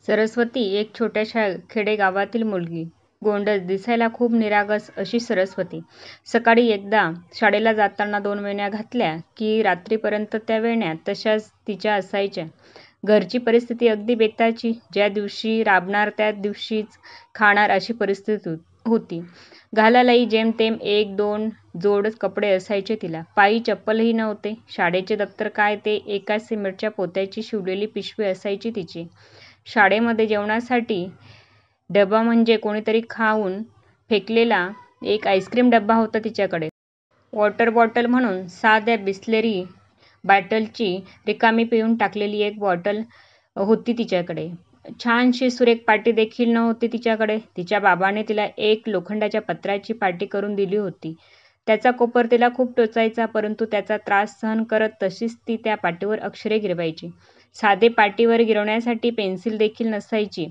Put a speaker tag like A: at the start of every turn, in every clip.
A: सरस्वती एक छोट्याशा खेडेगावातील मुलगी. गोंडस, दिसायला खूप निरागस अशी सरस्वती. सकाळी एकदा शाळेला जाताना 2 वेण्या घातल्या की रात्रीपर्यंत त्या वेण्या तशाच तिच्या असायच्या. घरची परिस्थिती अगदी बेताची. ज्या दिवशी राबणार त्या दिवशीच खाणार अशी परिस्थिती होती. घालायलाही जेमतेम 1-2 जोड कपडे असायचे तिला. पायी चप्पलही नव्हते. शाळेचे दप्तर काय ते एका सिमेंटच्या पोत्याची शिवलेली पिशवी असायची तिची. शाळेमध्ये जेवणासाठी डबा म्हणजे कोणीतरी खाऊन फेकलेला एक आईस्क्रीम डबा होता तिच्याकडे. वॉटर बॉटल म्हणून साध्या बिसलेरी बॉटलची रिकामी पिऊन टाकलेली एक बॉटल होती तिच्याकडे. छानशी सुरेख पाटी देखील नव्हती तिच्याकडे. तिच्या बाबाने तिला एक लोखंडाच्या पत्र्याची पाटी करून दिली होती. त्याचा कोपर तिला खूप टोचायचा, परंतु त्याचा त्रास सहन करत तशीच ती त्या पाटीवर अक्षरे गिरवायची. साधे पाटीवर गिरवण्यासाठी पेन्सिल देखील नसायची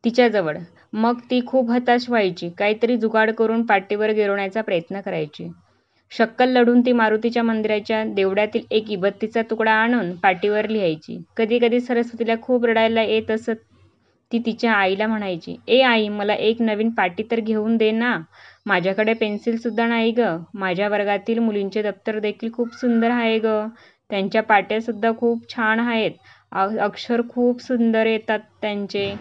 A: तिच्याजवळ. मग ती खूप हताश व्हायची. काहीतरी जुगाड करून पाटीवर गिरवण्याचा प्रयत्न करायची. शक्कल लढून ती मारुतीच्या मंदिराच्या देवड्यातील एक इबत्तीचा तुकडा आणून पाटीवर लिहायची. कधी कधी सरस्वतीला खूप रडायला येत असत. ती तिच्या आईला म्हणायची, "ए आई, मला एक नवीन पाटी तर घेऊन दे ना. माझ्याकडे पेन्सिल सुद्धा नाही ग. माझ्या वर्गातील मुलींचे दप्तर देखील खूप सुंदर आहे ग. त्यांच्या पाट्या सुद्धा खूप छान आहेत. अक्षर खूप सुंदर येतात त्यांचे.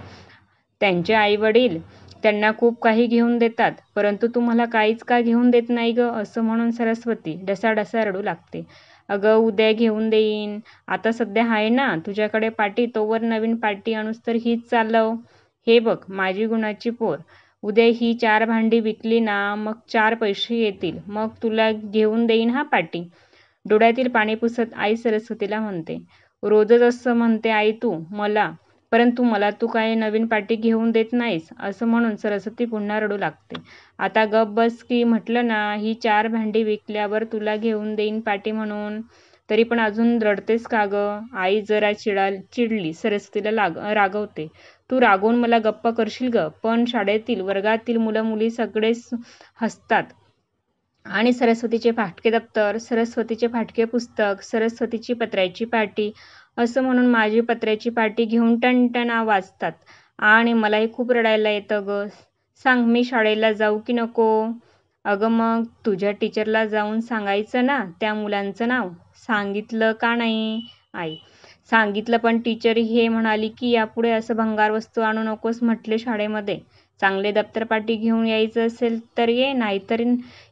A: त्यांचे आईवडील त्यांना खूप काही घेऊन देतात, परंतु तू मला काहीच का घेऊन देत नाही ग?" असं म्हणून सरस्वती ढसाढसा रडू लागते. "अगं, उद्या घेऊन देईन. आता सध्या आहे ना तुझ्याकडे पाटी, तोवर नवीन पाटी आणूस तर हीच चालव. हे बघ माझी गुणाची पोर. उद्या ही 4 भांडी विकली ना, मग 4 पैसे येतील. मग तुला घेऊन देईन हा पाटी." डोळ्यातील पाणी पुसत आई सरस्वतीला म्हणते, "रोजच असं म्हणते आई तू मला, परंतु मला तू काय नवीन पाटी घेऊन देत नाहीस." असं म्हणून सरस्वती पुन्हा रडू लागते. "आता गप्प बस की, म्हटलं ना, ही 4 भांडी विकल्यावर तुला घेऊन देईन पाटी म्हणून. तरी पण अजून रडतेस का गं?" आई जरा चिडली सरस्वतीला रागवते. "तू रागवून मला गप्प करशील ग, पण शाळेतील वर्गातील मुलं-मुली सगळेच हसतात. आणि सरस्वतीचे फाटके दप्तर, सरस्वतीचे फाटके पुस्तक, सरस्वतीची पत्र्याची पाटी असं म्हणून माझी पत्र्याची पाटी घेऊन टणटण वाजतात. आणि मलाही खूप रडायला येतं ग. सांग, मी शाळेला जाऊ की नको?" "अगं, मग तुझ्या टीचरला जाऊन सांगायचं ना त्या मुलांचं नाव." "सांगितलं का नाही आई?" "सांगितलं, पण टीचर हे म्हणाली की यापुढे असं भंगार वस्तू आणू नकोस म्हटले शाळेमध्ये. चांगले दप्तर पाटी घेऊन यायचं असेल तर ये, नाहीतर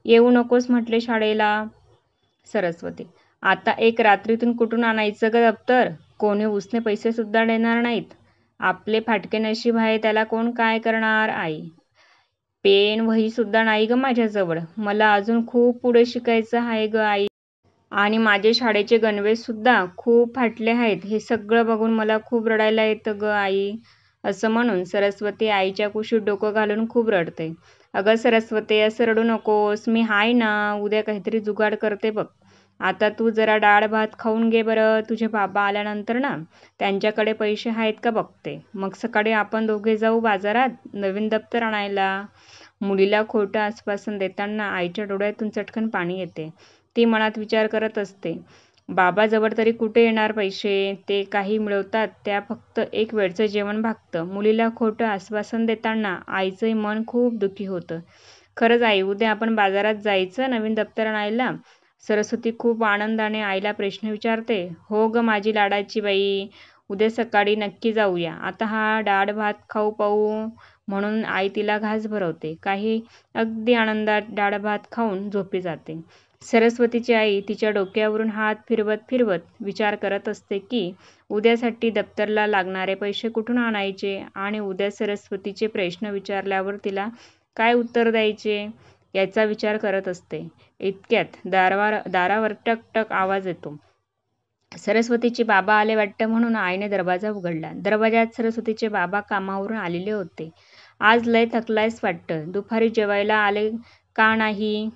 A: येऊ नकोस म्हटले शाळेला." सरस्वती, "आता एक रात्रीतून कुठून आणायचं ग दप्तर? कोणी उसने पैसे सुद्धा देणार नाहीत. आपले फाटके नशीब आहे, त्याला कोण काय करणार." आई, "पेन वही सुद्धा नाही ग माझ्याजवळ. मला अजून खूप पुढे शिकायचं आहे ग आई. आणि माझे शाळेचे गणवेश सुद्धा खूप फाटले आहेत. हे सगळं बघून मला खूप रडायला येतं ग आई." असं म्हणून सरस्वती आईच्या कुशीत डोकं घालून खूप रडते. "अगं सरस्वती, असं रडू नकोस. मी हाय ना. उद्या काहीतरी जुगाड करते बघ. आता तू जरा डाळ भात खाऊन घे बरं. तुझे बाबा आल्यानंतर ना त्यांच्याकडे पैसे आहेत का बघते. मग सकाळी आपण दोघे जाऊ बाजारात नवीन दप्तर आणायला." मुलीला खोटं आश्वासन देताना आईच्या डोळ्यातून चटकन पाणी येते. ती मनात विचार करत असते, बाबाजवळ तरी कुठे येणार पैसे? ते काही मिळवतात त्या फक्त एक वेळचं जेवण भागतं. मुलीला खोटं आश्वासन देताना आईचंही मन खूप दुःखी होतं. "खरंच आई, उद्या आपण बाजारात जायचं नवीन दप्तर आणायला?" सरस्वती खूप आनंदाने आईला प्रश्न विचारते. "हो ग माझी लाडाची बाई, उद्या सकाळी नक्की जाऊया. आता हा डाळ भात खाऊ पाहू." म्हणून आई तिला घास भरवते. काही अगदी आनंदात डाळ भात खाऊन झोपी जाते. सरस्वतीची आई तिच्या डोक्यावरून हात फिरवत फिरवत विचार करत असते की उद्यासाठी दप्तरला लागणारे पैसे कुठून आणायचे आणि उद्या सरस्वतीचे प्रश्न विचारल्यावर तिला काय उत्तर द्यायचे याचा विचार करत असते. इतक्यात दारावर टक टक आवाज येतो. सरस्वतीचे बाबा आले वाटतं म्हणून आईने दरवाजा उघडला. दरवाजात सरस्वतीचे बाबा कामावरून आलेले होते. "आज लय थकलायस वाटतं. दुपारी जेवायला आले का नाही?"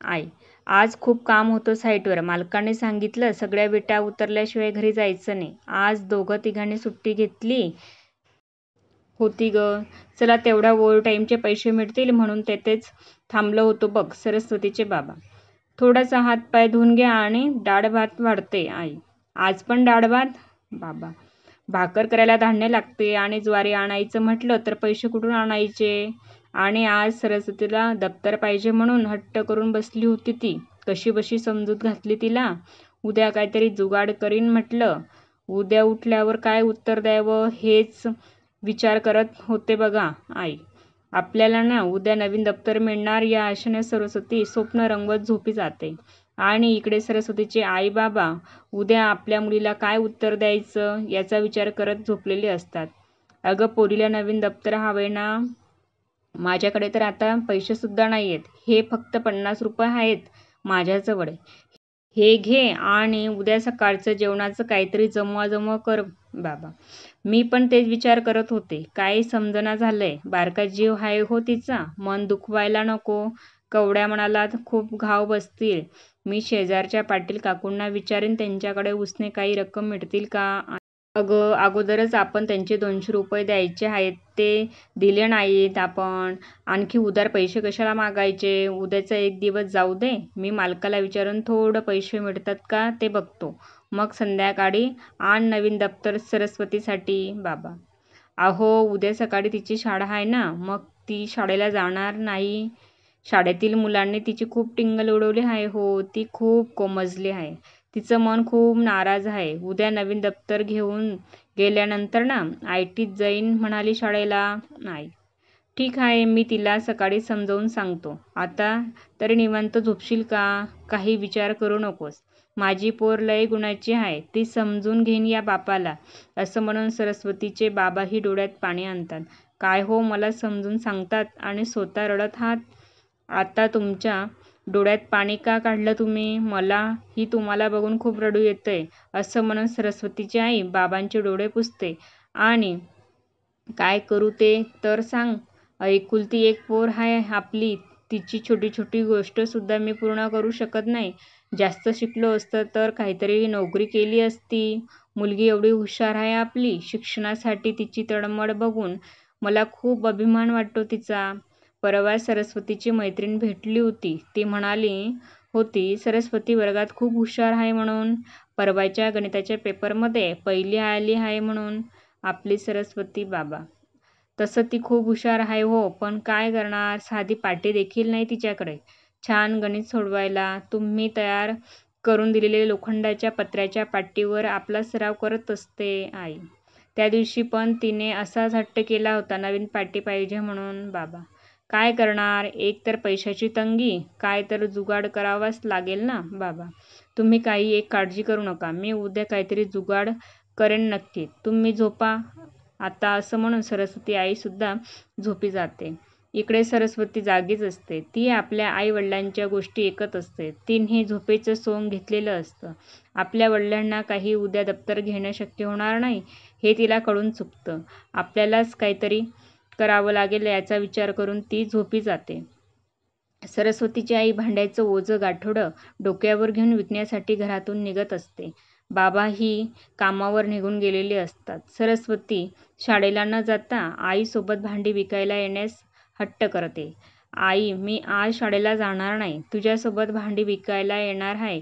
A: आई, "आज खूप काम होतं साईटवर. मालकाने सांगितलं सगळ्या विटा उतरल्याशिवाय घरी जायचं नाही. आज 2-3 सुट्टी घेतली होती ग. चला, तेवढ्या ओव्हर टाईमचे पैसे मिळतील म्हणून तेथेच थांबलो होतो बघ." सरस्वतीचे बाबा, "थोडासा हातपाय धुवून घ्या आणि डाळ भात वाढते." आई, "आज पण डाळ भात?" बाबा, भाकर करायला धान्य लागते आणि ज्वारी आणायचं म्हटलं तर पैसे कुठून आणायचे? आणि आज सरस्वतीला दप्तर पाहिजे म्हणून हट्ट करून बसली होती ती. कशीबशी समजूत घातली तिला. उद्या काहीतरी जुगाड करीन म्हटलं. उद्या उठल्यावर काय उत्तर द्यावं हेच विचार करत होते बघा आई. आपल्याला ना उद्या नवीन दप्तर मिळणार या आशेने सरस्वती स्वप्न रंगवत झोपी जाते. आणि इकडे सरस्वतीचे आई बाबा उद्या आपल्या मुलीला काय उत्तर द्यायचं याचा विचार करत झोपलेले असतात. अगं पोरीला नवीन दप्तर हवे ना? माझ्याकडे तर आता पैसे सुद्धा नाहीयेत. हे फक्त 50 रुपये आहेत माझ्याजवळ. हे घे आणि उद्या सकाळचं जेवणाचं काहीतरी जमवाजमव कर बाबा. मी पण तेच विचार करत होते. काही समजना झालंय. बारका जीव आहे हो तिचा. मन दुखवायला नको. कवड्या म्हणाला खूप घाव बसतील. मी शेजारच्या पाटील काकूंना विचारीन त्यांच्याकडे उसने काही रक्कम मिळतील का? अगं अगोदरच आपण त्यांचे 200 रुपये द्यायचे आहेत. ते दिले नाहीत आपण. आणखी उधार पैसे कशाला मागायचे? उद्याचा एक दिवस जाऊ दे. मी मालकाला विचारून थोडं पैसे मिळतात का ते बघतो. मग संध्याकाळी आण नवीन दप्तर सरस्वतीसाठी बाबा. अहो उद्या सकाळी तिची शाळा आहे ना. मग ती शाळेला जाणार नाही. शाळेतील मुलांनी तिची खूप टिंगल उडवली आहे हो. ती खूप कोमजली आहे. तिचं मन खूप नाराज आहे. उद्या नवीन दप्तर घेऊन गेल्यानंतर ना आयटीत जाईन म्हणाली शाळेला. नाही. ठीक आहे मी तिला सकाळी समजावून सांगतो. आता तरी निवांत झोपशील का? काही विचार करू नकोस. माझी पोर लय गुणाची आहे. ती समजून घेईन या बापाला. असं म्हणून सरस्वतीचे बाबाही डोळ्यात पाणी आणतात. काय हो मला समजून सांगतात आणि स्वतः रडत आहात. आता तुमच्या डोळ्यात पाणी का काढलं तुम्ही? मला ही तुम्हाला बघून खूप रडू येतंय. असं म्हणून सरस्वतीची आई बाबांचे डोळे पुसते. आणि काय करू ते तर सांग. एकुलती एक पोर आहे आपली. तिची छोटी छोटी गोष्ट सुद्धा मी पूर्ण करू शकत नाही. जास्त शिकलो असतं तर काहीतरी नोकरी केली असती. मुलगी एवढी हुशार आहे आपली. शिक्षणासाठी तिची तळमळ बघून मला खूप अभिमान वाटतो तिचा. परवा सरस्वतीची मैत्रीण भेटली होती. ती म्हणाली होती सरस्वती वर्गात खूप हुशार आहे म्हणून. परवाच्या गणिताच्या पेपरमध्ये पहिली आली आहे म्हणून. आपली सरस्वती बाबा. तसं ती खूप हुशार आहे हो. पण काय करणार? साधी पाटी देखील नाही तिच्याकडे. छान गणित सोडवायला. तुम्ही तयार करून दिलेल्या लोखंडाच्या पत्र्याच्या पाटीवर आपला सराव करत असते आई. त्या दिवशी पण तिने असाच हट्ट केला होता नवीन पाटी पाहिजे म्हणून बाबा. काय करणार? एक तर पैशाची तंगी. काय तर जुगाड करावाच लागेल ना बाबा. तुम्ही काही एक काळजी करू नका. मी उद्या काहीतरी जुगाड करेन नक्की. तुम्ही झोपा आता. असं म्हणून सरस्वती आई सुद्धा झोपी जाते. इकडे सरस्वती जागीच असते. ती आपल्या आई वडिलांच्या गोष्टी ऐकत असते. तिने झोपेचं सोंग घेतलेलं असतं. आपल्या वडिलांना काही उद्या दप्तर घेणं शक्य होणार नाही हे तिला कळून चुकतं. आपल्यालाच काहीतरी करावं लागेल याचा विचार करून ती झोपी जाते. सरस्वतीची आई भांड्याचं ओझं गाठोडं डोक्यावर घेऊन विकण्यासाठी घरातून निघत असते. बाबाही कामावर निघून गेलेले असतात. सरस्वती शाळेला न जाता आईसोबत भांडी विकायला येण्यास हट्ट करते. आई मी आज शाळेला जाणार नाही. तुझ्यासोबत भांडी विकायला येणार आहे.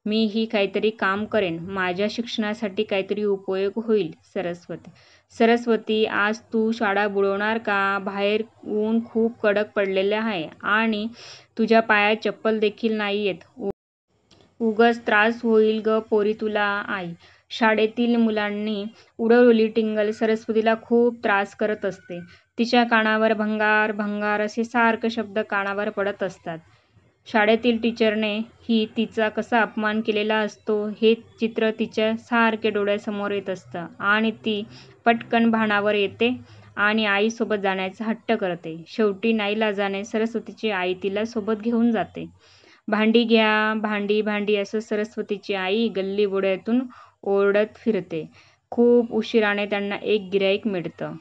A: मी ही काहीतरी काम करेन. माझ्या शिक्षणासाठी काहीतरी उपयोग होईल. सरस्वती. सरस्वती आज तू शाळा बुडवणार का? बाहेर ऊन खूप कडक पडलेले आहे आणि तुझ्या पायात चप्पल देखील नाहीयेत. उगाच त्रास होईल ग पोरी तुला. आई. शाळेतील मुलांनी उडवलेली टिंगल सरस्वतीला खूप त्रास करत असते. तिच्या कानावर भंगार भंगार असे सारखे शब्द कानावर पडत असतात. शाळेतील टीचरने ही तिचा कसा अपमान केलेला असतो हे चित्र तिच्या सारखे डोळ्यासमोर येत असतं. आणि ती पटकन भानावर येते आणि आईसोबत जाण्याचा हट्ट करते. शेवटी नाईलाजाने सरस्वतीची आई तिला सोबत घेऊन जाते. भांडी घ्या. भांडी भांडी असं सरस्वतीची आई गल्लीबोळ्यातून ओरडत फिरते. खूप उशिराने त्यांना एक गिऱ्हाईक मिळतं.